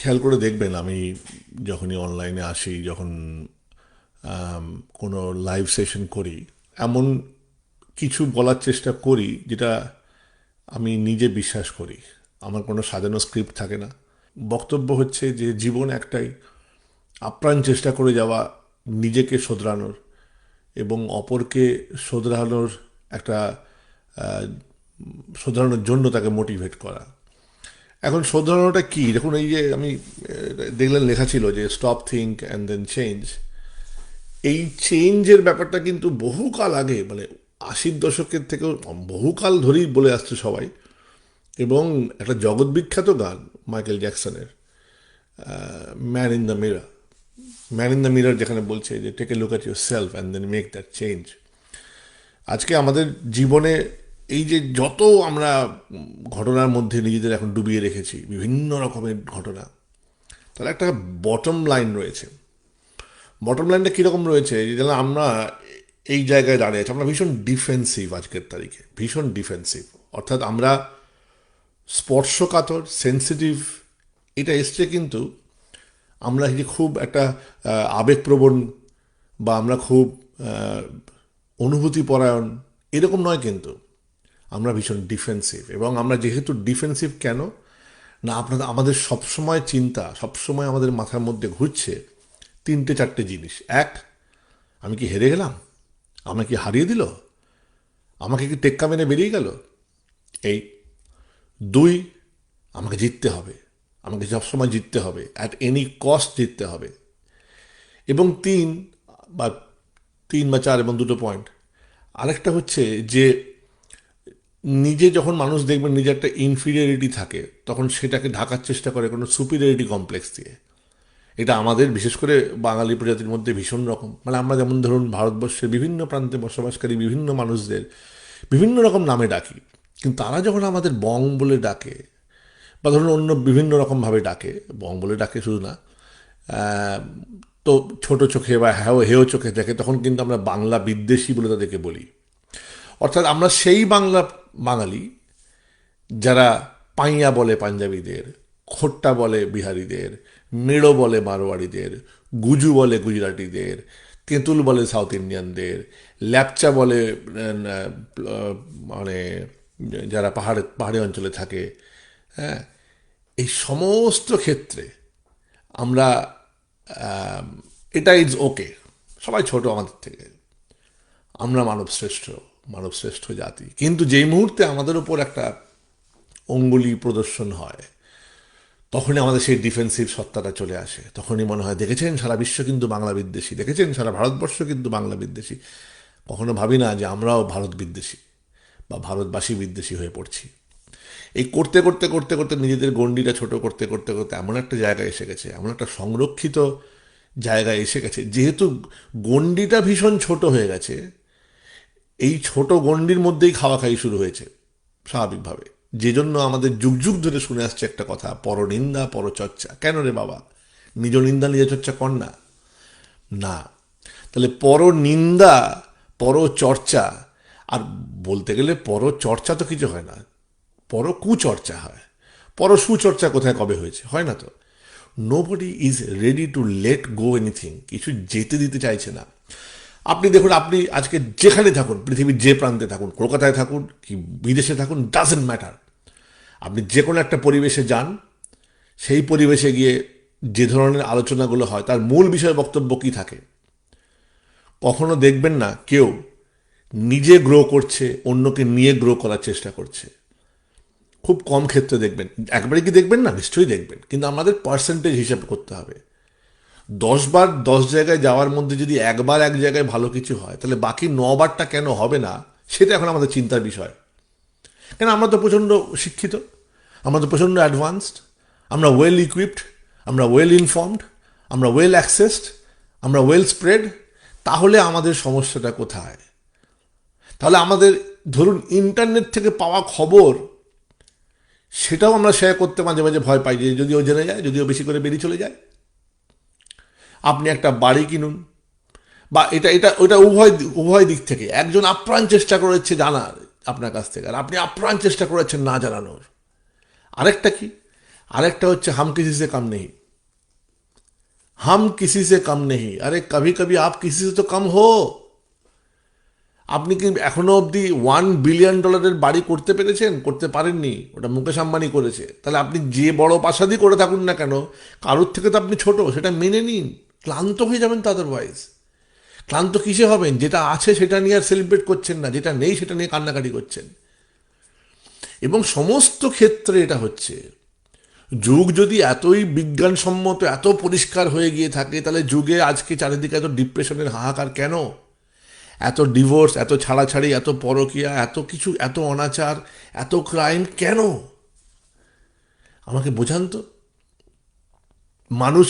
খেয়াল করে দেখবেন, আমি যখনই অনলাইনে আসি, যখন কোনো লাইভ সেশন করি, এমন কিছু বলার চেষ্টা করি যেটা আমি নিজে বিশ্বাস করি। আমার কোনো সাজানো স্ক্রিপ্ট থাকে না। বক্তব্য হচ্ছে যে জীবন একটাই, আপ্রাণ চেষ্টা করে যাওয়া, নিজেকে শোধরানোর এবং অপরকে শোধরানোর একটা আহ, শোধরানোর জন্য তাকে মোটিভেট করা। এখন শোধরানোটা কি? দেখুন, এই যে আমি দেখলেন লেখা ছিল যে stop, think and then change. এই চেঞ্জের ব্যাপারটা কিন্তু বহুকাল আগে, মানে 80-র দশকের থেকেও বহুকাল ধরেই বলে আসছে সবাই। এবং একটা জগৎ বিখ্যাত গান মাইকেল জ্যাকসনের, man in the mirror, man in the mirror, যেখানে বলছে যে take a look at yourself and then make that change. আজকে আমাদের জীবনে এই যে যত আমরা ঘটনার মধ্যে নিজেদের এখন ডুবিয়ে রেখেছি, বিভিন্ন রকমের ঘটনা, তাহলে একটা বটম লাইন রয়েছে। বটম লাইনটা কীরকম রয়েছে? যেন আমরা এই জায়গায় দাঁড়িয়ে আছি, আমরা ভীষণ ডিফেন্সিভ আজকের তারিখে, ভীষণ ডিফেন্সিভ। অর্থাৎ আমরা স্পর্শকাতর, সেন্সিটিভ। এটা এসছে কিন্তু আমরা যে খুব একটা আবেগপ্রবণ, বা আমরা খুব আহ, অনুভূতিপরায়ণ, এরকম নয় কিন্তু। আমরা ভীষণ ডিফেন্সিভ। এবং আমরা যেহেতু ডিফেন্সিভ, কেন না, আপনাদের আমাদের সবসময় চিন্তা, সবসময় আমাদের মাথার মধ্যে ঘুরছে তিনটে চারটে জিনিস। এক, আমি কি হেরে গেলাম? আমাকে কি হারিয়ে দিল? আমাকে কি টেক্কা মেরে বেরিয়ে গেল? এই দুই, আমাকে জিততে হবে, আমাকে সবসময় জিততে হবে, অ্যাট এনি কস্ট জিততে হবে। এবং বা তিন বা চার, এবং দুটো পয়েন্ট। আরেকটা হচ্ছে যে নিজে যখন মানুষ দেখবেন নিজে একটা ইনফিরিয়রিটি থাকে, তখন সেটাকে ঢাকার চেষ্টা করে কোনো সুপিরিয়রিটি কমপ্লেক্স দিয়ে। এটা আমাদের বিশেষ করে বাঙালি প্রজাতির মধ্যে ভীষণ রকম, মানে আমরা যেমন ধরুন ভারতবর্ষের বিভিন্ন প্রান্তে বসবাসকারী বিভিন্ন মানুষদের বিভিন্ন রকম নামে ডাকি, কিন্তু তারা যখন আমাদের বং বলে ডাকে, বা ধরুন অন্য বিভিন্ন রকমভাবে ডাকে, বং বলে ডাকে শুধু না, আহ, তো ছোট চোখে বা হেও চোখে দেখে, তখন কিন্তু আমরা বাংলা বিদ্বেষী বলে তাদেরকে বলি। অর্থাৎ আমরা সেই বাঙালি যারা পাইয়া বলে পাঞ্জাবিদের, খোট্টা বলে বিহারিদের, মেড়ো বলে মারোয়াড়িদের, গুজু বলে গুজরাটিদের, তেঁতুল বলে সাউথ ইন্ডিয়ানদের, ল্যাপচা বলে মানে যারা পাহাড়ি অঞ্চলে থাকে। হ্যাঁ, এই সমস্ত ক্ষেত্রে আমরা আহ, এটা ইজ ওকে, সবাই ছোট আমাদের থেকে, আমরা মানবশ্রেষ্ঠ জাতি। কিন্তু যেই মুহূর্তে আমাদের উপর একটা অঙ্গুলি প্রদর্শন হয়, তখনই আমাদের সেই ডিফেন্সিভ সত্তাটা চলে আসে। তখনই মনে হয়, দেখেছেন সারা বিশ্ব কিন্তু বাংলা বিদ্বেষী, দেখেছেন সারা ভারতবর্ষ কিন্তু বাংলা বিদ্বেষী। কখনো ভাবি না যে আমরাও ভারত বিদ্বেষী বা ভারতবাসী বিদ্বেষী হয়ে পড়ছি। এই করতে করতে করতে করতে নিজেদের গণ্ডিটা ছোট করতে করতে করতে এমন একটা জায়গায় এসে গেছে, এমন একটা সংরক্ষিত জায়গায় এসে গেছে, যেহেতু গণ্ডিটা ভীষণ ছোট হয়ে গেছে, এই ছোট গণ্ডির মধ্যেই খাওয়া খাই শুরু হয়েছে স্বাভাবিকভাবে। যে জন্য আমাদের যুগ যুগ ধরে শুনে আসছে একটা কথা, পরনিন্দা পরচর্চা। কেন রে বাবা, নিজ নিন্দা নিজ চর্চা কর না। না, তাহলে পরনিন্দা পরচর্চা, আর বলতে গেলে পরচর্চা তো কিছু হয় না, পর কুচর্চা হয়। পর সুচর্চা কোথায় কবে হয়েছে? হয় না তো। Nobody is ready to let go anything, কিছু যেতে দিতে চাইছে না। আপনি দেখুন, আপনি আজকে যেখানে থাকুন, পৃথিবীর যে প্রান্তে থাকুন, কলকাতায় থাকুন কি বিদেশে থাকুন, ডাজেন্ট ম্যাটার, আপনি যে কোনো একটা পরিবেশে যান, সেই পরিবেশে গিয়ে যে ধরনের আলোচনাগুলো হয়, তার মূল বিষয় বক্তব্য কী থাকে? কখনো দেখবেন না কেউ নিজে গ্রো করছে, অন্যকে নিয়ে গ্রো করার চেষ্টা করছে। খুব কম ক্ষেত্রে দেখবেন। একবারে কি দেখবেন না? নিশ্চয়ই দেখবেন, কিন্তু আমাদের পার্সেন্টেজ হিসাব করতে হবে। 10 বার 10 জায়গায় যাওয়ার মধ্যে যদি একবার এক জায়গায় ভালো কিছু হয়, তাহলে বাকি 9বারটা কেন হবে না, সেটা এখন আমাদের চিন্তার বিষয়। কেন, আমরা তো প্রচণ্ড শিক্ষিত, আমরা তো প্রচণ্ড অ্যাডভান্সড, আমরা ওয়েল ইকুইপড, আমরা ওয়েল ইনফর্মড, আমরা ওয়েল অ্যাক্সেসড, আমরা ওয়েল স্প্রেড। তাহলে আমাদের সমস্যাটা কোথায়? তাহলে আমাদের ধরুন ইন্টারনেট থেকে পাওয়া খবর, সেটাও আমরা শেয়ার করতে মাঝে মাঝে ভয় পাই, যে যদিও জেনে যায়, যদিও বেশি করে বেরিয়ে চলে যায়। আপনি একটা বাড়ি কিনুন, বা এটা এটা ওইটা উভয় উভয় দিক থেকে একজন আপ্রাণ চেষ্টা করেছে জানার আপনার কাছ থেকে, আর আপনি আপ্রাণ চেষ্টা করেছেন না জানানোর। আরেকটা কি, আরেকটা হচ্ছে হাম কিসি সে কাম নেই, হাম কিসি সে কাম নেই। আরে কভি কভি আপ কিসি সে তো কম হো। আপনি কি এখনো অবধি $1 বিলিয়ন বাড়ি করতে পেরেছেন? করতে পারেননি, ওটা মুকেশ আম্বানি করেছে। তাহলে আপনি যে বড় প্রাসাদই করে থাকুন না কেন, কারোর থেকে তো আপনি ছোট, সেটা মেনে নিন। ক্লান্ত হয়ে যাবেন তো আদারওয়াইজ। ক্লান্ত কিসে হবেন? যেটা আছে সেটা নিয়ে আর সেলিব্রেট করছেন না, যেটা নেই সেটা নিয়ে কান্নাকাটি করছেন। এবং সমস্ত ক্ষেত্রে এটা হচ্ছে। যুগ যদি এতই বিজ্ঞানসম্মত, এত পরিষ্কার হয়ে গিয়ে থাকে, তাহলে যুগে আজকে চারিদিকে এত ডিপ্রেশনের হাহাকার কেন? এত ডিভোর্স, এত ছাড়াছাড়ি, এত পরকীয়া, এত কিছু, এত অনাচার, এত ক্রাইম কেন? আমাকে বোঝান তো। মানুষ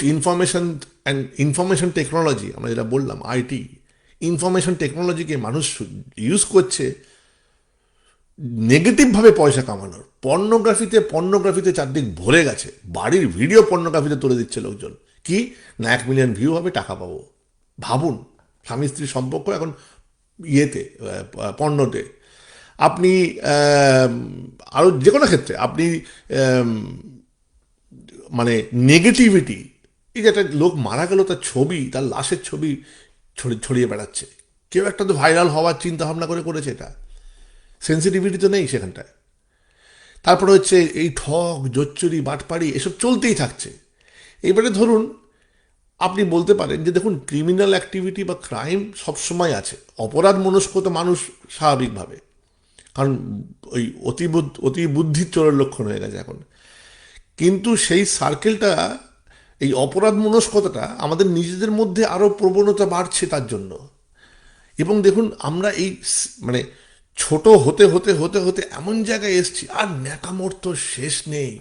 ইনফরমেশন টেকনোলজি, আমরা যেটা বললাম আইটি, ইনফরমেশন টেকনোলজিকে মানুষ ইউজ করছে নেগেটিভভাবে পয়সা কামানোর। পর্নোগ্রাফিতে চারদিক ভরে গেছে, বাড়ির ভিডিও পর্নোগ্রাফিতে তুলে দিচ্ছে লোকজন। কি না, 1 মিলিয়ন ভিউ হবে, টাকা পাবো। ভাবুন, স্বামী স্ত্রীর সম্পর্ক এখন ইয়েতে, পর্নোতে। আপনি আরও যে কোনো ক্ষেত্রে আপনি মানে নেগেটিভিটি, এই যে একটা লোক মারা গেল, তার ছবি, তার লাশের ছবি ছড়িয়ে বেড়াচ্ছে। কেউ একটা তো ভাইরাল হওয়ার চিন্তা ভাবনা করে করেছে এটা। সেন্সিটিভিটি তো নেই সেখানটায়। তারপরে হচ্ছে এই ঠক, জোচ্চুরি, বাটপাড়ি, এসব চলতেই থাকছে। এবারে ধরুন, আপনি বলতে পারেন যে দেখুন, ক্রিমিনাল অ্যাক্টিভিটি বা ক্রাইম সবসময় আছে, অপরাধ মনস্ক তো মানুষ স্বাভাবিকভাবে, কারণ ওই অতি বুদ্ধির চোরের লক্ষণ হয়ে গেছে এখন। কিন্তু সেই সার্কেলটা, এই অপরাধ মনস্কতাটা আমাদের নিজেদের মধ্যে আরও প্রবণতা বাড়ছে তার জন্য। এবং দেখুন, আমরা এই মানে ছোট হতে হতে হতে হতে এমন জায়গায় এসছি, আর ন্যাকামোর তো শেষ নেই।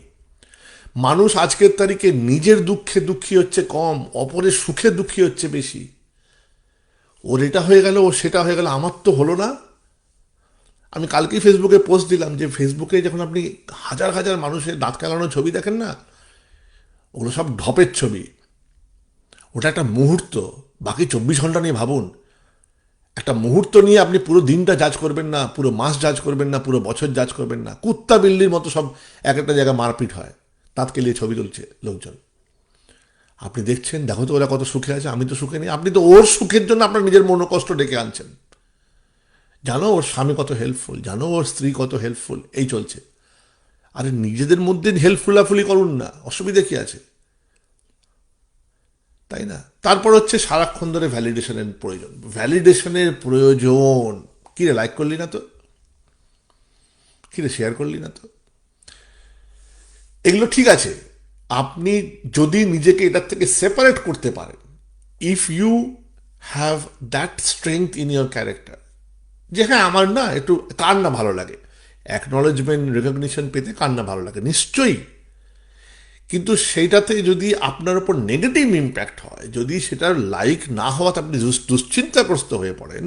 মানুষ আজকের তারিখে নিজের দুঃখে দুঃখী হচ্ছে কম, অপরের সুখে দুঃখী হচ্ছে বেশি। ওর এটা হয়ে গেল, ও সেটা হয়ে গেল, আমার তো হলো না। আমি কালকেই ফেসবুকে পোস্ট দিলাম যে ফেসবুকে যখন আপনি হাজার হাজার মানুষের দাঁত কেলানোর ছবি দেখেন না, ওগুলো সব ঢপের ছবি। ওটা একটা মুহূর্ত, বাকি 24 ঘন্টা নিয়ে ভাবুন। একটা মুহূর্ত নিয়ে আপনি পুরো দিনটা জাজ করবেন না, পুরো মাস জাজ করবেন না, পুরো বছর জাজ করবেন না। কুত্তা বিল্লির মতো সব এক একটা জায়গায় মারপিট হয়, দাঁত কেলিয়ে ছবি তুলছে লোকজন। আপনি দেখছেন, দেখো তো ওরা কত সুখে আছে, আমি তো সুখে নেই। আপনি তো ওর সুখের জন্য আপনার নিজের মনোকষ্ট ডেকে আনছেন। জানো ওর স্বামী কত হেল্পফুল, জানো ওর স্ত্রী কত হেল্পফুল, এই চলছে। আরে নিজেদের মধ্যে হেল্পফুলাফুলি করুন না, অসুবিধা কি আছে, তাই না? তারপর হচ্ছে সারাক্ষণ ধরে ভ্যালিডেশনের প্রয়োজন। কিরে লাইক করলি না তো, কিরে শেয়ার করলি না তো, এগুলো ঠিক আছে। আপনি যদি নিজেকে এটার থেকে সেপারেট করতে পারেন, if you have that strength in your character, যে হ্যাঁ আমার না একটু, কার না ভালো লাগে অ্যাকনলেজমেন্ট, রেকগনিশন পেতে, কার না ভালো লাগে, নিশ্চয়ই। কিন্তু সেইটাতে যদি আপনার উপর নেগেটিভ ইম্প্যাক্ট হয়, যদি সেটার লাইক না হওয়াতে আপনি দুশ্চিন্তাগ্রস্ত হয়ে পড়েন,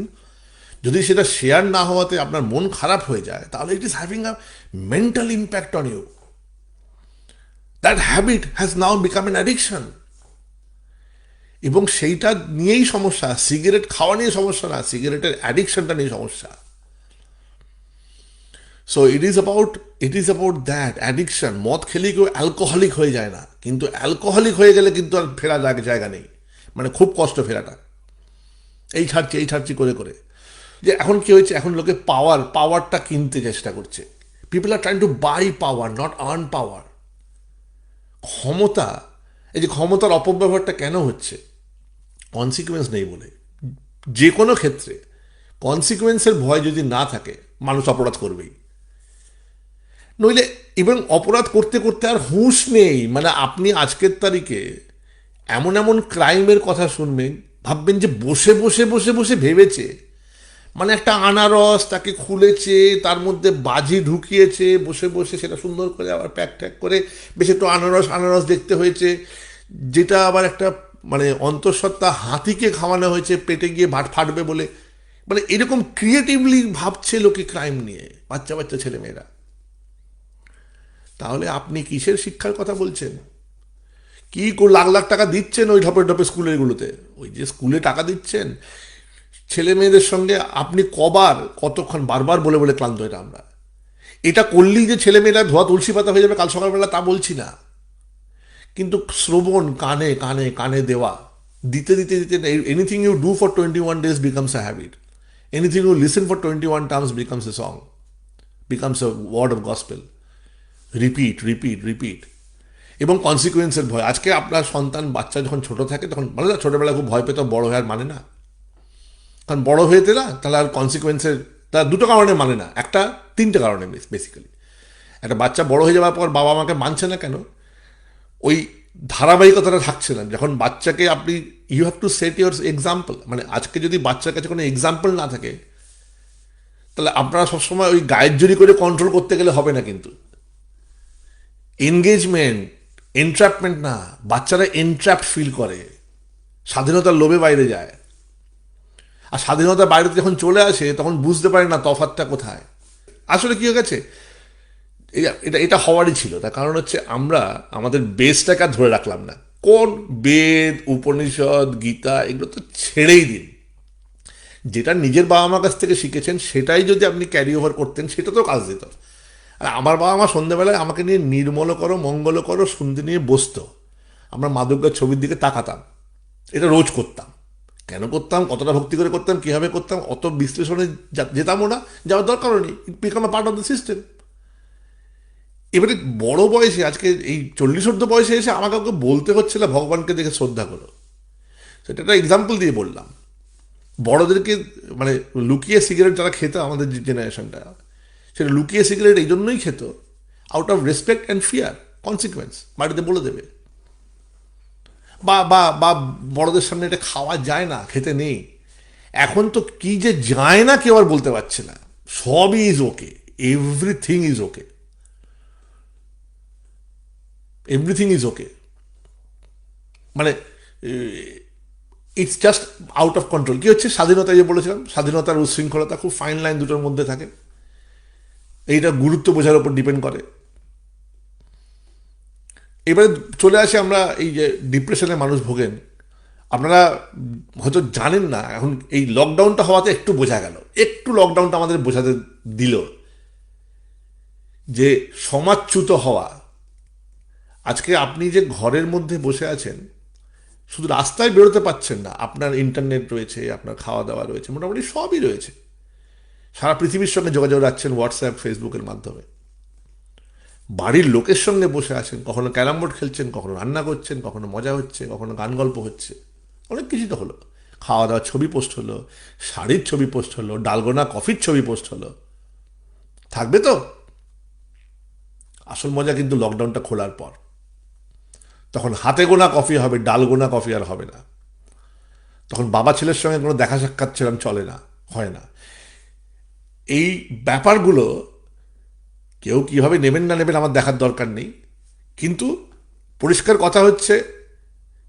যদি সেটা শেয়ার না হওয়াতে আপনার মন খারাপ হয়ে যায়, তাহলে it is having a mental impact on you. That habit has now become an addiction. এবং সেইটা নিয়েই সমস্যা। সিগারেট খাওয়া নিয়ে সমস্যা না, সিগারেটের অ্যাডিকশনটা নিয়ে সমস্যা। So it is about that addiction. মদ খেলেই কেউ অ্যালকোহলিক হয়ে যায় না, কিন্তু অ্যালকোহলিক হয়ে গেলে কিন্তু আর ফেরা জায়গা নেই, মানে খুব কষ্ট ফেরাটা। এই ছাড়ছি করে করে। যে এখন কি হয়েছে, এখন লোকে পাওয়ারটা কিনতে চেষ্টা করছে। People are trying to buy power, not earn power. ক্ষমতা, এই যে ক্ষমতার অপব্যবহারটা কেন হচ্ছে? কনসিকুয়েন্স নেই বলে। যে কোনো ক্ষেত্রে কনসিকুয়েন্সের ভয় যদি না থাকে, মানুষ অপরাধ করবেই। নইলে, এবং অপরাধ করতে করতে আর হুঁশ নেই। মানে আপনি আজকের তারিখে এমন এমন ক্রাইমের কথা শুনবেন, ভাববেন যে বসে বসে বসে বসে ভেবেছে। মানে একটা আনারস তাকে খুলেছে, তার মধ্যে বাজি ঢুকিয়েছে, বসে বসে সেটা সুন্দর করে আবার প্যাক ট্যাক করে বেশ একটু আনারস আনারস দেখতে হয়েছে, যেটা আবার একটা মানে অন্তঃসত্ত্বা হাতিকে খাওয়ানো হয়েছে পেটে গিয়ে ফাটবে বলে। মানে এরকম ক্রিয়েটিভলি ভাবছে লোকে ক্রাইম নিয়ে, বাচ্চা বাচ্চা ছেলেমেয়েরা। তাহলে আপনি কিসের শিক্ষার কথা বলছেন? কি লাখ লাখ টাকা দিচ্ছেন ওই ঢপে ঢপে স্কুলেরগুলোতে? ওই যে স্কুলে টাকা দিচ্ছেন, ছেলে মেয়েদের সঙ্গে আপনি কতক্ষণ বারবার বলে বলে ক্লান্ত। এটা আমরা, এটা করলেই যে ছেলে মেয়েরা ধোয়া তুলসী পাতা হয়ে যাবে কাল সকালবেলা, তা বলছি না। কিন্তু শ্রবণ কানে কানে কানে দেওয়া, দিতে দিতে দিতে anything you do for 21 days becomes a habit, anything you listen for 21 times becomes a song, becomes a word of gospel. Repeat repeat repeat. এবং কনসিকুয়েন্সের ভয়। আজকে আপনার সন্তান বাচ্চা যখন ছোট থাকে তখন মানে না, ছোটোবেলায় খুব ভয় পেত, বড় হয়ে আর মানে না। কারণ বড় হয়েতে না তাহলে আর কনসিকুয়েন্সের, তার দুটো কারণে মানে না, একটা তিনটে কারণে বেসিক্যালি। একটা বাচ্চা বড় হয়ে যাওয়ার পর বাবা মাকে মানছে না কেন, ওই ধারাবাহিকতাটা থাকছে না। যখন বাচ্চাকে আপনি you have to set your example, মানে আজকে যদি বাচ্চার কাছে কোনো এক্সাম্পল না থাকে তাহলে আপনারা সবসময় ওই গায়ের জোরি করে কন্ট্রোল করতে গেলে হবে না। কিন্তু এনগেজমেন্ট, এনট্র্যাপমেন্ট না, বাচ্চারা এনট্র্যাপড ফিল করে, স্বাধীনতার লোভে বাইরে যায়। আর স্বাধীনতার বাইরে যখন চলে আসে তখন বুঝতে পারে না তফাৎটা কোথায়। আসলে কি হয়ে গেছে, এটা এটা হওয়ারই ছিল। তার কারণ হচ্ছে আমরা আমাদের বেসটাকে আর ধরে রাখলাম না। কোন বেদ, উপনিষদ, গীতা এগুলো তো ছেড়েই দিন। যেটা নিজের বাবা মার কাছ থেকে শিখেছেন সেটাই যদি আপনি ক্যারি ওভার করতেন সেটা তো কাজ দিত। আর আমার বাবা মা সন্ধ্যেবেলায় আমাকে নিয়ে নির্মল করো মঙ্গল করো শুনতে নিয়ে বসতো, আমরা মা দুর্গার ছবির দিকে তাকাতাম। এটা রোজ করতাম। কেন করতাম, কতটা ভক্তি করে করতাম, কীভাবে করতাম, অত বিশ্লেষণে যেতামও না, যাওয়ার দরকারও নেই। It become a part of the system. এবারে বড় বয়সে, আজকে এই 40 বয়সে এসে আমাকে কাউকে বলতে হচ্ছে না ভগবানকে দেখে শ্রদ্ধা করো। সেটা একটা এক্সাম্পল দিয়ে বললাম। বড়দেরকে মানে লুকিয়ে সিগারেট যারা খেত আমাদের জেনারেশনটা, সেটা লুকিয়ে সিগারেট এই জন্যই খেত, out of respect and fear, consequence বাড়িতে বলে দেবে। বা বা বা বড়দের সামনে এটা খাওয়া যায় না, খেতে নেই। এখন তো কি যে যায় না কেউ আর বলতে পারছে না, সবই is okay, everything is okay, everything is okay. মানে it's just out of control. কি হচ্ছে, স্বাধীনতা যে বলেছিলাম, স্বাধীনতার উচ্ছৃঙ্খলতা খুব ফাইন লাইন দুটোর মধ্যে থাকে। এইটা গুরুত্ব বোঝার উপর ডিপেন্ড করে। এবারে চলে আসে আমরা এই যে ডিপ্রেশনে মানুষ ভোগেন, আপনারা হয়তো জানেন না, এখন এই লকডাউনটা হওয়াতে একটু বোঝা গেল, একটু লকডাউনটা আমাদের বোঝাতে দিল যে সমাজচ্যুত হওয়া। আজকে আপনি যে ঘরের মধ্যে বসে আছেন, শুধু রাস্তায় বেরোতে পারছেন না, আপনার ইন্টারনেট রয়েছে, আপনার খাওয়া দাওয়া রয়েছে, মোটামুটি সবই রয়েছে, সারা পৃথিবীর সঙ্গে যোগাযোগ রাখছেন হোয়াটসঅ্যাপ ফেসবুকের মাধ্যমে। বাড়ির লোকের সঙ্গে বসে আছেন, কখনো ক্যারাম বোর্ড খেলছেন, কখনো রান্না করছেন, কখনো মজা হচ্ছে, কখনো গান গল্প হচ্ছে, অনেক কিছু তো হলো। খাওয়া দাওয়ার ছবি পোস্ট হলো, শাড়ির ছবি পোস্ট হলো, ডালগোনা কফির ছবি পোস্ট হলো। থাকবে তো আসল মজা কিন্তু লকডাউনটা খোলার পর। তখন হাতে গোনা কফি হবে, ডাল গোনা কফি আর হবে না। তখন বাবা ছেলের সঙ্গে কোনো দেখা সাক্ষাৎ ছিলাম চলে না, হয় না। এই ব্যাপারগুলো কেউ কীভাবে নেবেন না নেবেন আমার দেখার দরকার নেই, কিন্তু পরিষ্কার কথা হচ্ছে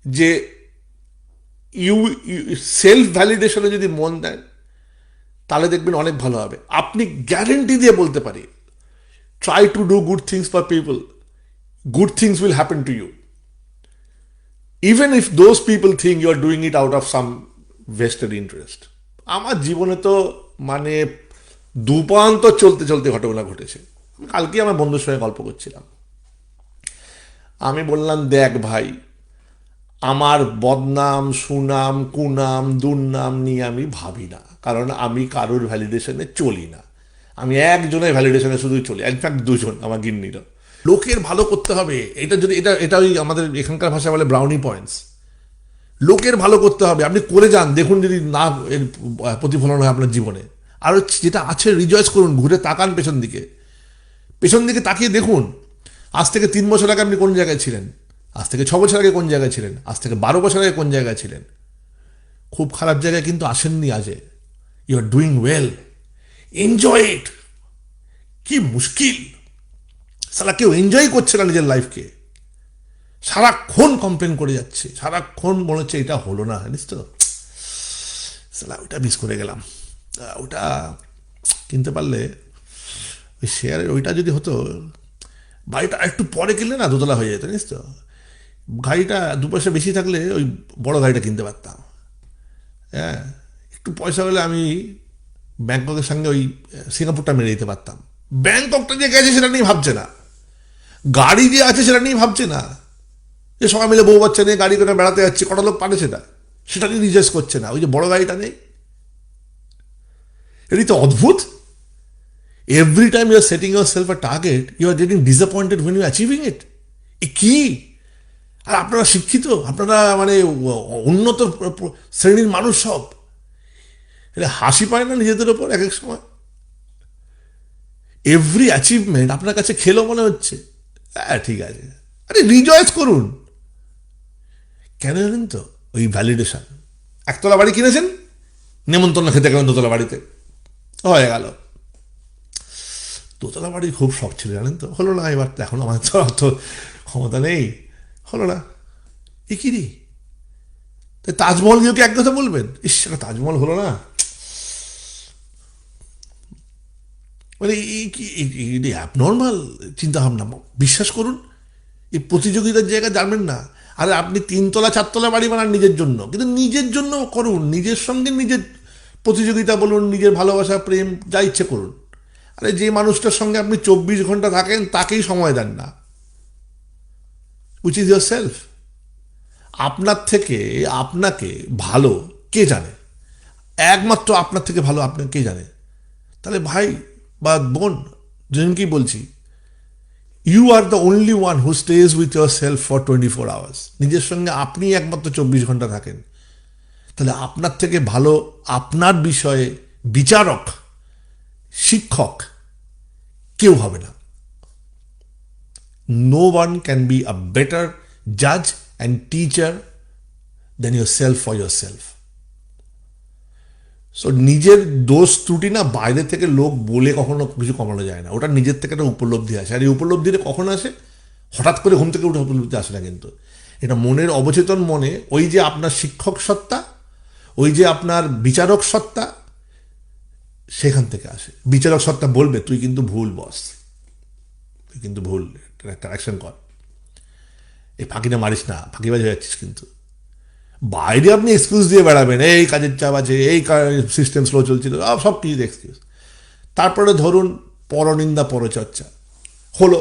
যে ইউ সেলফ ভ্যালিডেশনে যদি মন দেন তাহলে দেখবেন অনেক ভালো হবে। আপনি গ্যারেন্টি দিয়ে বলতে পারি, try to do good things for people, good things will happen to you, even if those people think you are doing it out of some vested interest. আমার জীবনে তো মানে দুপান্তর চলতে চলতে ঘটনা ঘটেছে। কালকে আমার বন্ধুর সঙ্গে গল্প করছিলাম, আমি বললাম দেখ ভাই, আমার বদনাম সুনাম কুনাম দুর্নাম নিয়ে আমি ভাবি না, কারণ আমি কারোর ভ্যালিডেশনে চলি না। আমি একজনের ভ্যালিডেশনে শুধুই চলি, ইনফ্যাক্ট দুজন, আমার গিন্নিরা। লোকের ভালো করতে হবে, এটা যদি এটা এটা ওই আমাদের এখানকার ভাষায় বলে ব্রাউনি পয়েন্টস। লোকের ভালো করতে হবে, আপনি করে যান, দেখুন যদি না এর প্রতিফলন হয় আপনার জীবনে। আর যেটা আছে রিজয়েস করুন, ঘুরে তাকান পেছন দিকে, পেছন দিকে তাকিয়ে দেখুন আজ থেকে 3 বছর আগে আপনি কোন জায়গায় ছিলেন, আজ থেকে 6 বছর আগে কোন জায়গায় ছিলেন, আজ থেকে 12 বছর আগে কোন জায়গায় ছিলেন। খুব খারাপ জায়গায় কিন্তু আসেননি আজে। You are doing well, enjoy it. কি মুশকিল, সারা কেউ এনজয় করছে না নিজের লাইফকে, সারাক্ষণ কমপ্লেন করে যাচ্ছে, সারাক্ষণ মনে হচ্ছে এটা হলো না, জানিস তো সালা ওটা মিস করে গেলাম, ওটা কিনতে পারলে ওই শেয়ারের ওইটা যদি হতো, বাড়িটা একটু পরে কিনলে না দোতলা হয়ে যেত, জানিস তো। গাড়িটা 2 পয়সা বেশি থাকলে ওই বড় গাড়িটা কিনতে পারতাম। হ্যাঁ, একটু পয়সা হলে আমি ব্যাংককের সঙ্গে ওই সিঙ্গাপুরটা মেরে দিতে পারতাম। ব্যাংককটা যে গেছে সেটা নিয়ে ভাবছে না, গাড়ি যে আছে সেটা নিয়ে ভাবছে না, যে সবাই মিলে বউ বাচ্চা নিয়ে গাড়ি করে বেড়াতে যাচ্ছে, কটা লোক পারে সেটা নিয়ে রিজার্ভ করছে না, ওই যে বড় গাড়িটা নেই। এটাই তো অদ্ভুত। Every time you are setting yourself a target, you are getting disappointed when you achieving it. এ কি? আর আপনারা শিক্ষিত, আপনারা মানে উন্নত শ্রেণীর মানুষ সব, এটা হাসি পায় না নিজেদের ওপর এক এক সময়? এভরি অ্যাচিভমেন্ট আপনার কাছে খেলো মনে হচ্ছে? হ্যাঁ ঠিক আছে, আরে রিজয়েস করুন। কেন জানেন তো? ওই ভ্যালিডেশন। একতলা বাড়ি কিনেছেন, নেমন্তন্ন খেতে গেলেন দোতলা বাড়িতে, হয়ে গেল। দোতলা বাড়ির খুব শখ ছিল জানেন তো, হলো না। এবার এখন আমাদের তো অত ক্ষমতা নেই, হলো না। এ কি রে? তাজমহল গিয়ে কি এক কথা বলবেন, ইস একটা তাজমহল হলো না? মানে এই অ্যাবনর্মাল চিন্তা ভাবনা। বিশ্বাস করুন, এই প্রতিযোগিতার জায়গায় যাবেন না। আরে আপনি 3 তলা 4 তলা বাড়ি বানান নিজের জন্য, কিন্তু নিজের জন্য করুন, নিজের সঙ্গে নিজের প্রতিযোগিতা বলুন, নিজের ভালোবাসা প্রেম যা ইচ্ছে করুন। আরে যে মানুষটার সঙ্গে আপনি 24 ঘন্টা থাকেন তাকেই সময় দেন না, উইচ ইজ ইয়োর সেলফ। আপনার থেকে আপনাকে ভালো কে জানে? একমাত্র আপনার থেকে ভালো আপনাকে কে জানে? তাহলে ভাই বা বোন যেদিনকেই বলছি, you are the only one who stays with your self for 24 hours. নিজের সঙ্গে আপনি একমাত্র 24 ঘন্টা থাকেন। তাহলে আপনার থেকে ভালো আপনার বিষয়ে বিচারক, শিক্ষক কেউ হবে না। No one can be a better জাজ and teacher than your self for yourself. So নিজের দোষ ত্রুটি না বাইরে থেকে লোক বলে কখনো কিছু কমানো যায় না, ওটা নিজের থেকে একটা উপলব্ধি আসে। আর এই উপলব্ধিটা কখন আসে? হঠাৎ করে ঘুম থেকে উঠে উপলব্ধি আসে না, কিন্তু এটা মনের অবচেতন মনে, ওই যে আপনার শিক্ষক সত্তা, ওই যে আপনার বিচারক সত্তা, সেখান থেকে আসে। বিচারক সত্তা বলবে তুই কিন্তু ভুল বস, তুই কিন্তু ভুল, কারেকশন কর, এই ফাঁকিটা মারিস না, ফাঁকিবাজ হয়ে যাচ্ছিস। কিন্তু বাইরে আপনি এক্সকিউজ দিয়ে বেড়াবেন, এই কাজের চাপ আছে, এই সিস্টেম স্লো চলছিল, সব কিছু এক্সকিউজ। তারপরে ধরুন পরনিন্দা পরচর্চা হলো,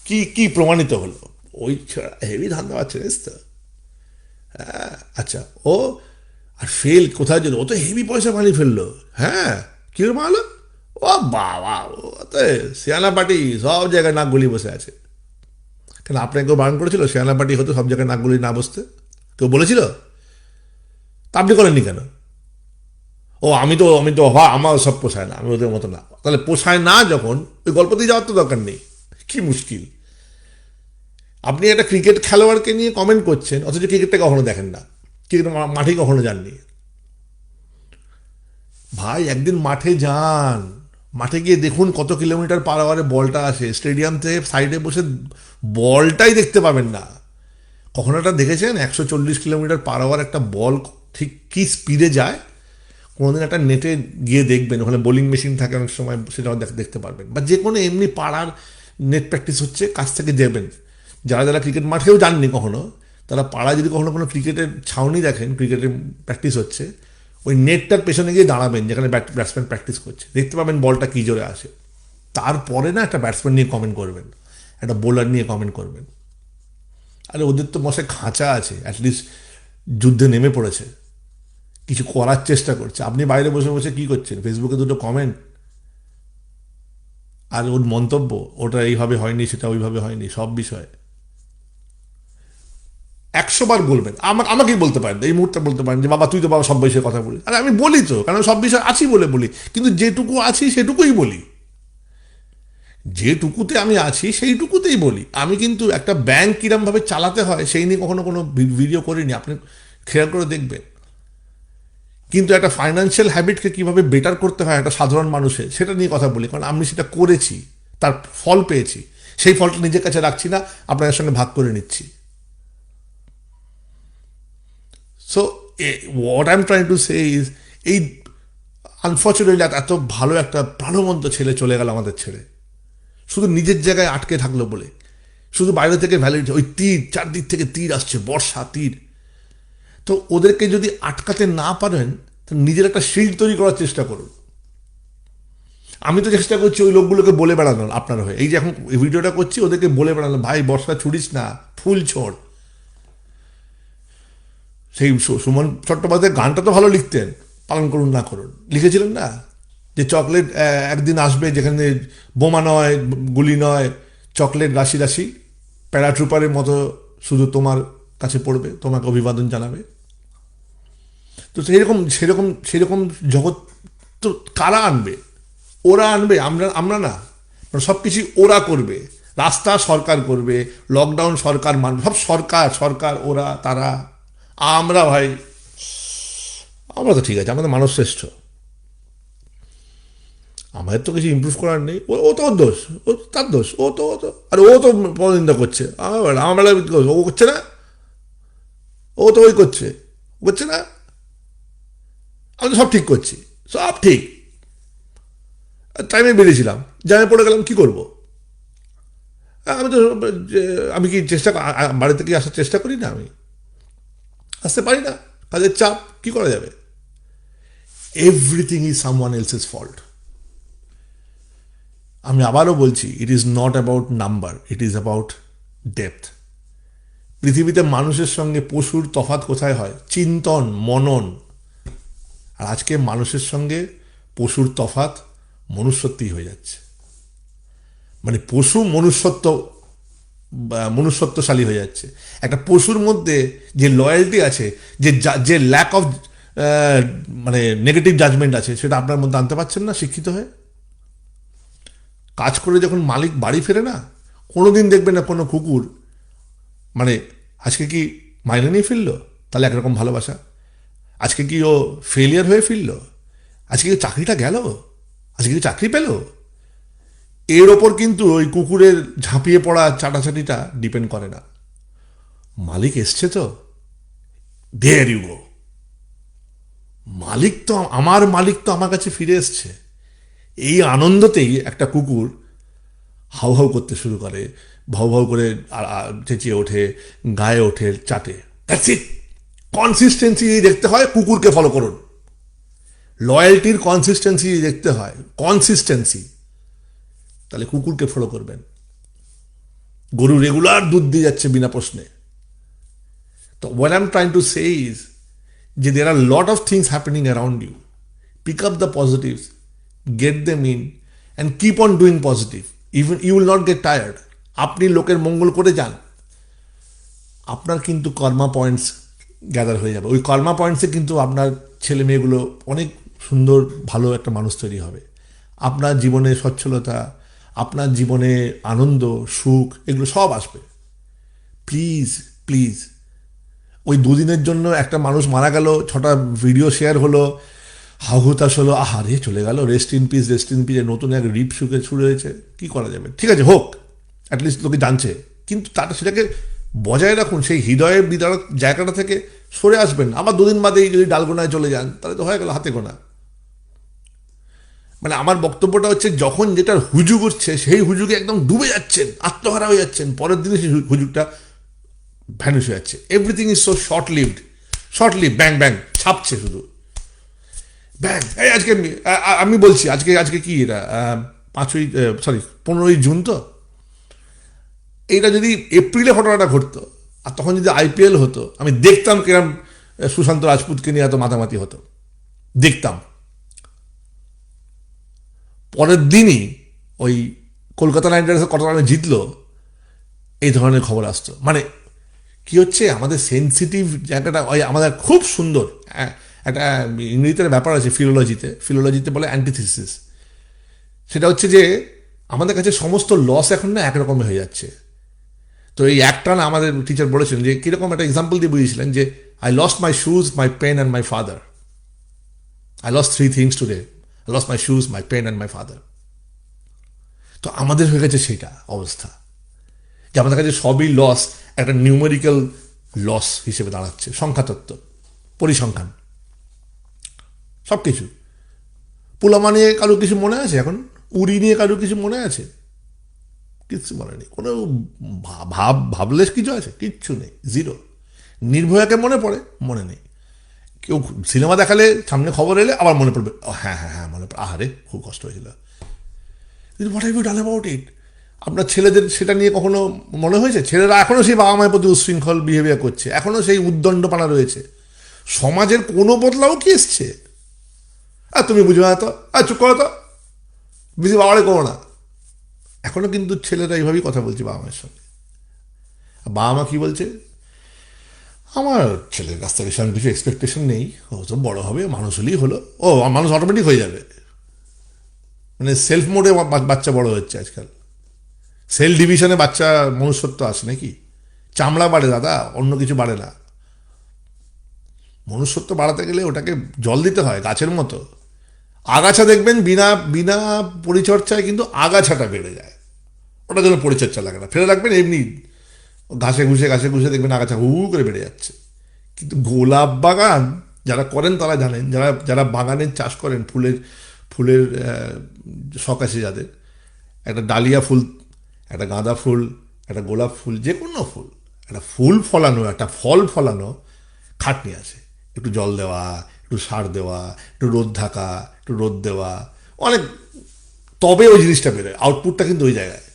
কি কি প্রমাণিত হলো? ওই হেভি ধান্দা পাচ্ছে তো। হ্যাঁ আচ্ছা, ও আর ফেল কোথায় জন্য? ও তো হেভি পয়সা মানিয়ে ফেললো। হ্যাঁ কিরকম মারলো? ও বাবা, ও তো সিয়ানা পার্টি সব জায়গায় নাক গলিয়ে বসে আছে। কেন আপনাকে কেউ বারণ করেছিল সিয়ানা পার্টি হতো সব জায়গায় নাক গলিয়ে না বসতে? কেউ বলেছিল? তা আপনি করেননি কেন? ও আমি তো আমার সব পোষায় না, আমি ওদের মতো না। তাহলে পোষায় না যখন, ওই গল্পতেই যাওয়ার তো দরকার নেই। কি মুশকিল! আপনি একটা ক্রিকেট খেলোয়াড়কে নিয়ে কমেন্ট করছেন, অথচ ক্রিকেটটা কখনো দেখেন না, ক্রিকেট মাঠেই কখনো যাননি। ভাই একদিন মাঠে যান, মাঠে গিয়ে দেখুন কত কিলোমিটার পার আওয়ারে বলটা আসে। স্টেডিয়াম থেকে সাইডে বসে বলটাই দেখতে পাবেন না। কখনো একটা দেখেছেন 140 কিলোমিটার পার আওয়ার একটা বল ঠিক কি স্পিডে যায়? কোনোদিন একটা নেটে গিয়ে দেখবেন, ওখানে বোলিং মেশিন থাকে অনেক সময়, সেটাও দেখতে পারবেন। বা যে কোনো এমনি পাড়ার নেট প্র্যাকটিস হচ্ছে, কাছ থেকে দেবেন। যারা যারা ক্রিকেট মাঠেও যাননি কখনো, তারা পাড়ায় যদি কখনো কোনো ক্রিকেটের ছাউনি দেখেন, ক্রিকেটের প্র্যাকটিস হচ্ছে, ওই নেটটার পেছনে গিয়ে দাঁড়াবেন যেখানে ব্যাটসম্যান প্র্যাকটিস করছে, দেখতে পাবেন বলটা কী জোরে আসে। তারপরে না একটা ব্যাটসম্যান নিয়ে কমেন্ট করবেন, একটা বোলার নিয়ে কমেন্ট করবেন। আরে ওদের তো মশাই খাঁচা আছে, অ্যাটলিস্ট যুদ্ধে নেমে পড়েছে, কিছু করার চেষ্টা করছে। আপনি বাইরে বসে বসে কী করছেন? ফেসবুকে দুটো কমেন্ট আর ওর মন্তব্য, ওটা এইভাবে হয়নি, সেটা ওইভাবে হয়নি, সব বিষয়ে 100 বার বলবেন। আমাকেই বলতে পারেন, এই মুহূর্তে বলতে পারেন যে বাবা তুই তো বাবা সব বিষয়ে কথা বলিস। আরে আমি বলি তো, কারণ সব বিষয় আছি বলে বলি, কিন্তু যেটুকু আছি সেটুকুই বলি, যেটুকুতে আমি আছি সেইটুকুতেই বলি। আমি কিন্তু একটা ব্যাংক কিরমভাবে চালাতে হয় সেই নিয়ে কখনো কোনো ভিডিও করিনি, আপনি খেয়াল করে দেখবেন। কিন্তু একটা ফাইন্যান্সিয়াল হ্যাবিটকে কীভাবে বেটার করতে হয় একটা সাধারণ মানুষের, সেটা নিয়ে কথা বলি, কারণ আমি সেটা করেছি, তার ফল পেয়েছি। সেই ফলটা নিজের কাছে রাখছি না, আপনাদের সঙ্গে ভাগ করে নিচ্ছি। So what I am trying to say is, এই আনফর্চুনেটলি এত ভালো একটা প্রাণবন্ত ছেলে চলে গেল আমাদের ছেড়ে, শুধু নিজের জায়গায় আটকে থাকলো বলে। শুধু বাইরে থেকে ভ্যালিড, ওই তীর, চারদিক থেকে তীর আসছে, বর্ষা তীর। তো ওদেরকে যদি আটকাতে না পারেন, তো নিজের একটা শিল্ড তৈরি করার চেষ্টা করুন। আমি তো চেষ্টা করছি ওই লোকগুলোকে বলে বেড়ানো আপনার হয়ে, এই যে এখন ভিডিওটা করছি ওদেরকে বলে বেড়ানো, ভাই বর্ষা ছুড়িস না, ফুল ছোড়। সেই সুমন চট্টোপাধ্যায় গানটা তো ভালো লিখতেন, পালন করুন না করুন লিখেছিলেন না, যে চকলেট একদিন আসবে যেখানে বোমা নয়, গুলি নয়, চকলেট রাশি রাশি প্যারাট্রুপারের মতো শুধু তোমার কাছে পড়বে, তোমাকে অভিবাদন জানাবে। তো সেরকম সেরকম সেরকম জগৎ তো কারা আনবে? ওরা আনবে, আমরা আমরা না। সব কিছু ওরা করবে, রাস্তা সরকার করবে, লকডাউন সরকার মানবে, সব সরকার সরকার, ওরা তারা। আমরা ভাই, আমরা তো ঠিক আছে, আমাদের মানুষ শ্রেষ্ঠ, আমাদের তো কিছু ইমপ্রুভ করার নেই। ও তো ওর দোষ, ও তার দোষ, ও তো আরে ও তো পরনিন্দা করছে, আমরা ও করছে না, ও তো ওই করছে, করছে না, আমি তো সব ঠিক করছি, সব ঠিক। টাইমে বেরিয়েছিলাম, জামে পড়ে গেলাম, কি করব? আমি তো আমি কি চেষ্টা, বাড়িতে কি আসার চেষ্টা করি না? আমি আসতে পারি না, কাজের চাপ, কি করা যাবে? Everything is someone else's fault. আমি আবারও বলছি, it is not about number, it is about depth. পৃথিবীতে মানুষের সঙ্গে পশুর তফাৎ কোথায় হয়? চিন্তন, মনন। আর আজকে মানুষের সঙ্গে পশুর তফাৎ মনুষ্যত্বই হয়ে যাচ্ছে। মানে পশু মনুষ্যত্বশালী হয়ে যাচ্ছে। একটা পশুর মধ্যে যে লয়্যালটি আছে, যে ল্যাক অফ মানে নেগেটিভ জাজমেন্ট আছে, সেটা আপনার মধ্যে আনতে পারছেন না শিক্ষিত হয়ে। কাজ করে যখন মালিক বাড়ি ফেরে না, কোনোদিন দেখবেন না কোনো কুকুর মানে আজকে কি মাইনে নিয়ে ফিরলো, তাহলে একরকম ভালোবাসা। আজকে কি ও ফেলিয়ার হয়ে ফিরলো, আজকে কি চাকরিটা গেল, আজকে কি চাকরি পেল, এর ওপর কিন্তু ওই কুকুরের ঝাঁপিয়ে পড়া চাটাচাটিটা ডিপেন্ড করে না। মালিক এসছে তো, দেয়ার ইউ গো। মালিক তো আমার কাছে ফিরে এসছে। এই আনন্দতেই একটা কুকুর হাউ হাউ করতে শুরু করে, ভাউ ভাউ করে চেঁচিয়ে ওঠে, গায়ে ওঠে, চাটে। That's it. কনসিস্টেন্সি দেখতে হয়, কুকুরকে ফলো করুন। লয়্যালটির কনসিস্টেন্সি দেখতে হয়, কনসিস্টেন্সি, তাহলে কুকুরকে ফলো করবেন। গরু রেগুলার দুধ দিয়ে যাচ্ছে বিনা প্রশ্নে। তো what I am trying to say is যে there are lot of things happening around you. Pick up the positives, get them in, and keep on doing positive. Even you will not get tired. আপনি লোকের মঙ্গল করে যান, আপনার কিন্তু কর্মা points gather হয়ে যাবে। ওই কর্মা পয়েন্টসে কিন্তু আপনার ছেলে মেয়েগুলো অনেক সুন্দর ভালো একটা মানুষ তৈরি হবে। আপনার জীবনে সচ্ছলতা, আপনার জীবনে আনন্দ, সুখ, এগুলো সব আসবে। প্লিজ প্লিজ, ওই দুদিনের জন্য একটা মানুষ মারা গেল, 6টা ভিডিও শেয়ার হলো, হাহুতাশ হলো, আহারে চলে গেল, রেস্ট ইন পিস, নতুন এক রিপ শুরু হয়েছে, কি করা যাবে? ঠিক আছে, হোক, অ্যাটলিস্ট লোকে জানছে, কিন্তু তাটা সেটাকে বজায় রাখুন। সেই হৃদয়ের বিদারক জায়গাটা থেকে সরে আসবেন। আবার দুদিন বাদেই যদি ডালগোনায় চলে যান, তাহলে তো হয়ে গেল হাতে গোনা। মানে আমার বক্তব্যটা হচ্ছে, যখন যেটার হুজুগ উঠছে, সেই হুজুগে একদম ডুবে যাচ্ছেন, আত্মহারা হয়ে যাচ্ছেন, পরের দিনে সেই হুজুগটা ভ্যানিশ হয়ে যাচ্ছে। Everything is so short lived, bang bang ছাপছে শুধু ব্যাং। এই আজকে আমি বলছি, আজকে কি এটা 15ই জুন, তো এইটা যদি এপ্রিলে ঘটনাটা ঘটতো, আর তখন যদি IPL হতো, আমি দেখতাম কিরম সুশান্ত রাজপুতকে নিয়ে এত মাতামাতি হতো, দেখতাম। পরের দিনই ওই কলকাতা নাইট রাইডার্স কত রানে জিতলো, এই ধরনের খবর আসতো। মানে কি হচ্ছে, আমাদের সেন্সিটিভ জায়গাটা, ওই আমাদের খুব সুন্দর একটা ইংরেজিতে ব্যাপার আছে, ফিলোলজিতে বলে অ্যান্টিথিসিস। সেটা হচ্ছে যে আমাদের কাছে সমস্ত লস এখন না একরকমের হয়ে যাচ্ছে। তো এই একটা না, আমাদের টিচার বলেছিলেন যে কীরকম একটা এক্সাম্পল দিয়ে বুঝিয়েছিলেন যে I lost my shoes, my pen and my father. I lost 3 things today. I lost my shoes, my pen and my father. তো আমাদের হয়ে গেছে সেটা অবস্থা, যে আমাদের কাছে সবই লস, একটা নিউমেরিক্যাল লস হিসেবে দাঁড়াচ্ছে, সংখ্যাতত্ত্ব, পরিসংখ্যান, সব কিছু। পুলামা নিয়ে কারো কিছু মনে আছে এখন? উড়ি নিয়ে কারো কিছু মনে আছে? কিচ্ছু মনে নেই। কোনো ভাবলেস কিছু আছে? কিচ্ছু নেই, জিরো। নির্ভয়াকে মনে পড়ে? মনে নেই। কেউ সিনেমা দেখালে, সামনে খবর এলে আবার মনে পড়বে, হ্যাঁ হ্যাঁ হ্যাঁ মনে পড়ে, আহারে খুব কষ্ট হয়েছিল। What have you done about it? আপনার ছেলেদের সেটা নিয়ে কখনো মনে হয়েছে? ছেলেরা এখনও সেই বাবা মায়ের প্রতি উচ্ছৃঙ্খল বিহেভিয়ার করছে, এখনও সেই উদ্দণ্ডপানা রয়েছে। সমাজের কোনো বদলাও কি এসছে? আর তুমি বুঝবে না তো, আর চুপ করো তো, বেশি বাবারে করো না। এখনো কিন্তু ছেলেরা এইভাবেই কথা বলছে বাবা মায়ের সঙ্গে। বাবা মা কি বলছে, আমার ছেলের কাছ থেকে সেরকম কিছু এক্সপেকটেশন নেই, ও তো বড় হবে, মানুষ হলেই হলো, ও মানুষ অটোমেটিক হয়ে যাবে। মানে সেলফ মোডে বাচ্চা বড় হচ্ছে আজকাল। সেল ডিভিশনে বাচ্চা মনুষ্যত্ব আসে নাকি? চামড়া বাড়ে দাদা, অন্য কিছু বাড়ে না। মনুষ্যত্ব বাড়াতে গেলে ওটাকে জল দিতে হয় গাছের মতো। আগাছা দেখবেন বিনা বিনা পরিচর্যায় কিন্তু আগাছাটা বেড়ে যায়, ওটা যেন পরিচর্যা লাগে না, ফেলে রাখবেন এমনি ঘাসে ঘুষে দেখবেন আগাছা হু হু করে বেড়ে যাচ্ছে। কিন্তু গোলাপ বাগান যারা করেন তারা জানেন, যারা যারা বাগানের চাষ করেন, ফুলের ফুলের শখ আছে যাদের, একটা ডালিয়া ফুল, একটা গাঁদা ফুল, একটা গোলাপ ফুল, যে কোনো ফুল, একটা ফুল ফলানো, একটা ফল ফলানো খাটনি আছে। একটু জল দেওয়া, একটু সার দেওয়া, একটু রোদ ঢাকা, একটু রোদ দেওয়া, অনেক, তবে ওই জিনিসটা বেরোয়, আউটপুটটা কিন্তু ওই জায়গায়।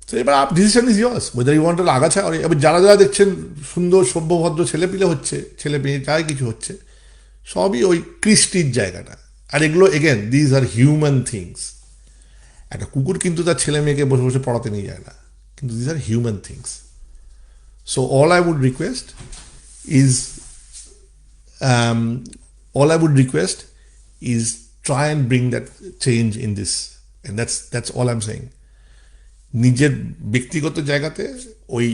তো এবার decision is yours whether you want আগাছা। এবার যারা যারা দেখছেন সুন্দর সভ্য ভদ্র ছেলে পিলে হচ্ছে, ছেলে মেয়ে যাই কিছু হচ্ছে, সবই ওই কৃষ্টির জায়গাটা। আর এগুলো again these are human things. একটা কুকুর কিন্তু তার ছেলে মেয়েকে বসে বসে পড়াতে নিয়ে যায় না, কিন্তু these are human things. So all I would request is all I would request is try and bring that change in this, and that's all I'm saying. নিজের ব্যক্তিগত জায়গাতে ওই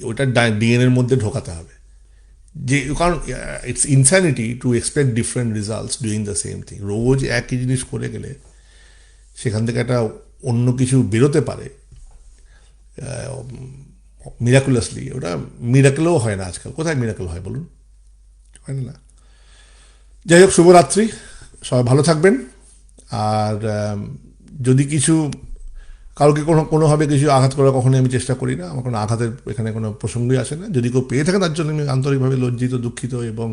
ওটা ডিএনএর মধ্যে ঢোকাতে হবে, যে কারণ it's insanity to expect different results doing the same thing. রোজ একই জিনিস করে গেলে সেখান থেকে একটা অন্য কিছু বেরোতে পারে মিরাকুলাসলি। ওটা মিরাকেলও হয় না আজকাল, কোথায় মিরাকেল হয় বলুন? হয় না। যাই হোক, শুভরাত্রি, সবাই ভালো থাকবেন। আর যদি কিছু কাউকে কোনোভাবে কিছু আঘাত করার কখনোই আমি চেষ্টা করি না, আমার কোনো আঘাতের এখানে কোনো প্রসঙ্গই আসে না। যদি কেউ পেয়ে থাকে তার জন্য আমি আন্তরিকভাবে লজ্জিত, দুঃখিত এবং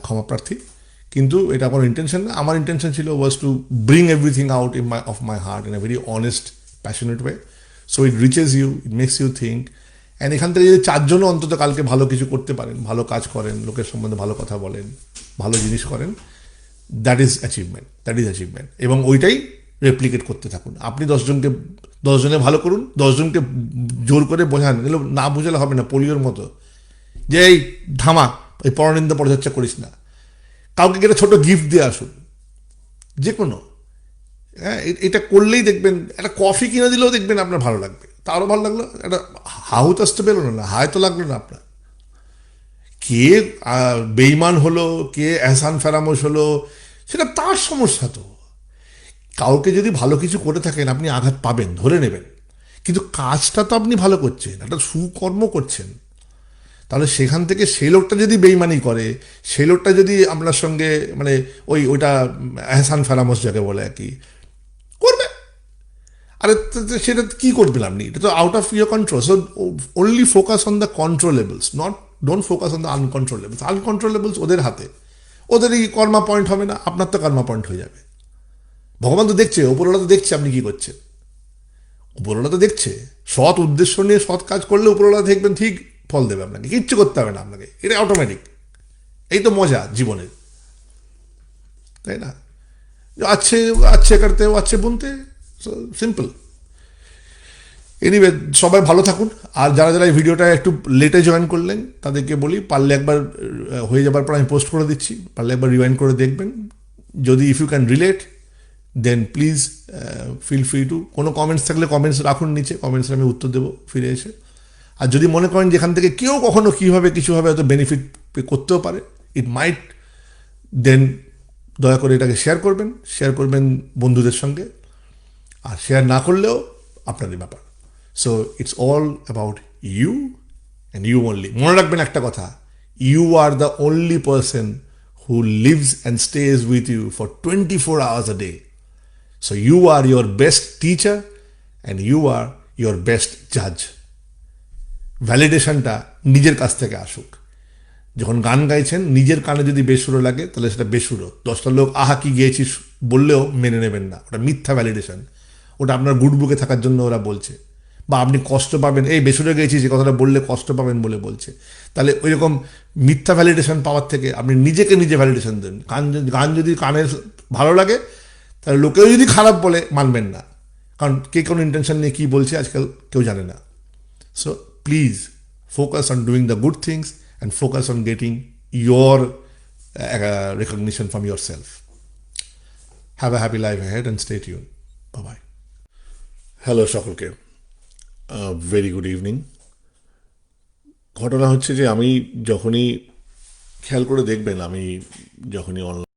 ক্ষমাপ্রার্থী। কিন্তু এটা কোনো ইন্টেনশন না। আমার ইন্টেনশন ছিল was to bring everything out in of my heart in a very honest passionate way, so it reaches you, it makes you think. And এখান থেকে যদি চারজনও অন্তত কালকে ভালো কিছু করতে পারেন, ভালো কাজ করেন, লোকের সম্বন্ধে ভালো কথা বলেন, ভালো জিনিস করেন, দ্যাট ইজ অ্যাচিভমেন্ট। এবং ওইটাই রেপ্লিকেট করতে থাকুন। আপনি 10জনে ভালো করুন, 10জনকে জোর করে বোঝান, এগুলো না বোঝালে হবে না। পোলিওর মতো যে এই ধামা, এই পরনিন্দা পরচর্চা করিস না। কাউকে একটা ছোট গিফট দিয়ে আসুন, যে কোনো। হ্যাঁ, এটা করলেই দেখবেন, একটা কফি কিনে দিলেও দেখবেন আপনার ভালো লাগবে। তারও ভালো লাগলো, একটা হাহুত আসতে বেরোলো না, হায় তো লাগলো না আপনার। কে বেইমান হলো, কে এহসান ফেরামোশ হলো, সেটা তার সমস্যা। তো কাউকে যদি ভালো কিছু করে থাকেন আপনি আঘাত পাবেন, ধরে নেবেন, কিন্তু কাজটা তো আপনি ভালো করছেন, একটা সুকর্ম করছেন। তাহলে সেখান থেকে সেই লোকটা যদি বেইমানি করে, সেই লোকটা যদি আপনার সঙ্গে মানে ওইটা এহসান ফেরামোশ যাকে বলে আর কি করবে, আরে সেটা কি করবেন আপনি? এটা তো out of your control. So only focus on the controllables, don't focus on the uncontrollables. Uncontrollables ওদের হাতে, ওদেরই কর্মা পয়েন্ট হবে না, আপনার তো কর্মা পয়েন্ট হয়ে যাবে। ভগবান তো দেখছে, উপরওয়ালা তো দেখছে আপনি কি করছেন, উপরওয়ালা তো দেখছে। সৎ উদ্দেশ্য নিয়ে সৎ কাজ করলে উপরওয়ালা দেখবেন ঠিক ফল দেবে আপনাকে, কিচ্ছু করতে হবে না আপনাকে, এটা অটোমেটিক। এই তো মজা জীবনের, তাই না? আচ্ছে আচ্ছে করতে আচ্ছে বুনতে, সিম্পল। এনিওয়ে, সবাই ভালো থাকুন। আর যারা যারা এই ভিডিওটা একটু লেটে জয়েন করলেন তাদেরকে বলি, পারলে একবার হয়ে যাবার পর আমি পোস্ট করে দিচ্ছি, পারলে একবার রিওয়াইন্ড করে দেখবেন। যদি if you can relate then please feel free to, কোনো কমেন্টস থাকলে কমেন্টস রাখুন নিচে, কমেন্টসে আমি উত্তর দেবো ফিরে এসে। আর যদি মনে করেন যেখান থেকে কেউ কখনো কীভাবে কিছুভাবে হয়তো বেনিফিট করতেও পারে, ইট মাইট, দেন দয়া করে এটাকে শেয়ার করবেন বন্ধুদের সঙ্গে। আর শেয়ার না করলেও আপনাদের ব্যাপার। So it's all about you and you only. মনে রাখবেন একটা কথা, you are the only person who lives and stays with you for 24 hours a day. So you are your best teacher and you are your best judge. ভ্যালিডেশনটা নিজের কাছ থেকে আসুক। যখন গান গাইছেন নিজের কানে যদি বেসুরো লাগে তাহলে সেটা বেসুরো। 10টা লোক আহা কি গিয়েছিস বললেও মেনে নেবেন না, ওটা মিথ্যা ভ্যালিডেশন। ওটা আপনার গুড বুকে থাকার জন্য ওরা বলছে, বা আপনি কষ্ট পাবেন, এই বেসুরে গেছি যে কথাটা বললে কষ্ট পাবেন বলে বলছে, তাহলে ওই রকম মিথ্যা ভ্যালিডেশন পাওয়ার থেকে আপনি নিজেকে নিজে ভ্যালিডেশন দেন। গান যদি কানে ভালো লাগে, তাহলে লোকেও যদি খারাপ বলে মানবেন না, কারণ কে কোনো ইন্টেনশন নিয়ে কী বলছে আজকাল কেউ জানে না। So please focus on doing the good things and focus on getting your recognition from yourself. Have a happy life ahead and stay tuned. Bye bye. Hello সকলকে, ভেরি গুড ইভিনিং। ঘটনা হচ্ছে যে আমি যখনই, খেয়াল করে দেখবেন, আমি যখনই অনলাইন